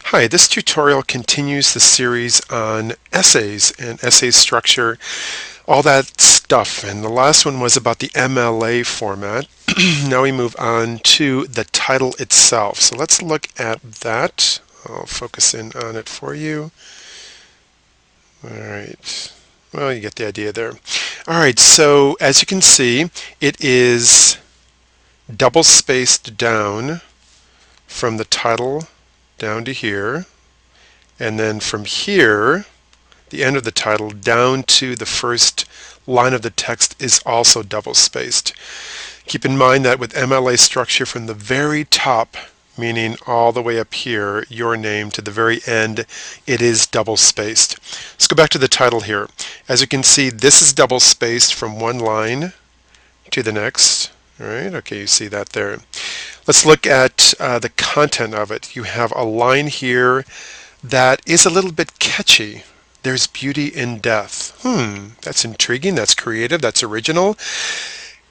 Hi, this tutorial continues the series on essays and essay structure, all that stuff. And the last one was about the MLA format. Now we move on to the title itself. So let's look at that. I'll focus in on it for you. All right. Well, you get the idea there. All right, so as you can see, it is double spaced down from the title down to here, and then from here, the end of the title, down to the first line of the text is also double spaced. Keep in mind that with MLA structure, from the very top, meaning all the way up here, your name, to the very end, it is double spaced. Let's go back to the title here. As you can see, this is double spaced from one line to the next. All right, okay, you see that there. Let's look at the content of it. You have a line here that is a little bit catchy. There's beauty in death. That's intriguing, that's creative, that's original.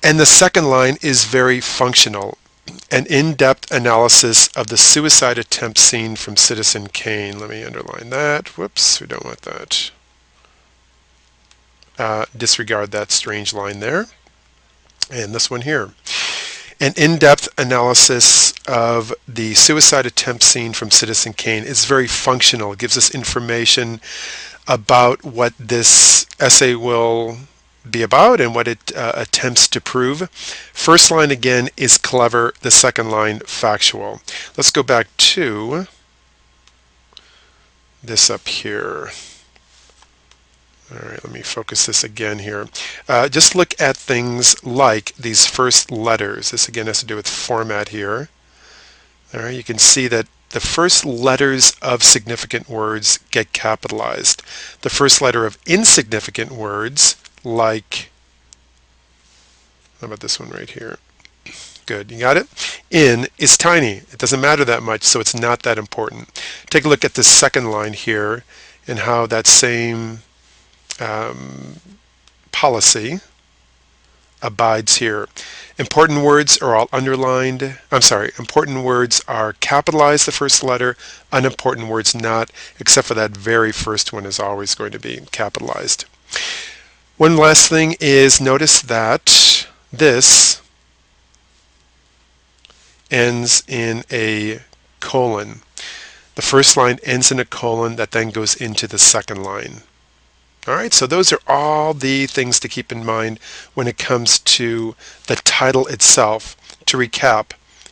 And the second line is very functional. An in-depth analysis of the suicide attempt scene from Citizen Kane. Let me underline that. Whoops, we don't want that. Disregard that strange line there. And this one here. An in-depth analysis of the suicide attempt scene from Citizen Kane is very functional. It gives us information about what this essay will be about and what it attempts to prove. First line again is clever, the second line factual. Let's go back to this up here. All right, let me focus this again here. Just look at things like these first letters. This again has to do with format here. All right, you can see that the first letters of significant words get capitalized. The first letter of insignificant words, like, how about this one right here? Good, you got it? In is tiny. It doesn't matter that much, so it's not that important. Take a look at this second line here and how that same policy abides here. Important words are all underlined. Important words are capitalized, the first letter. Unimportant words not, except for that very first one is always going to be capitalized. One last thing is notice that this ends in a colon. The first line ends in a colon that then goes into the second line. All right, so those are all the things to keep in mind when it comes to the title itself. To recap,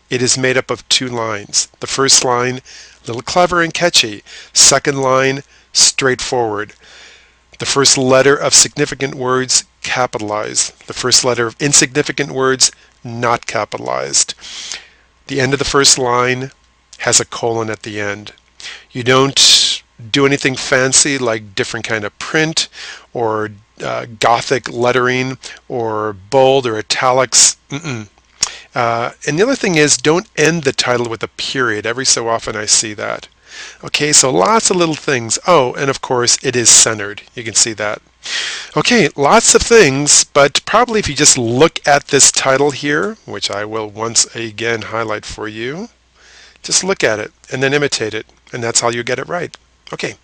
it is made up of two lines. The first line, a little clever and catchy. Second line, straightforward. The first letter of significant words, capitalized. The first letter of insignificant words, not capitalized. The end of the first line has a colon at the end. You don't do anything fancy like different kind of print or Gothic lettering or bold or italics. And the other thing is, don't end the title with a period. Every so often I see that. Okay, so lots of little things. Oh, and of course it is centered. You can see that. Okay, lots of things, but probably if you just look at this title here, which I will once again highlight for you, just look at it and then imitate it, and that's how you get it right. Okay,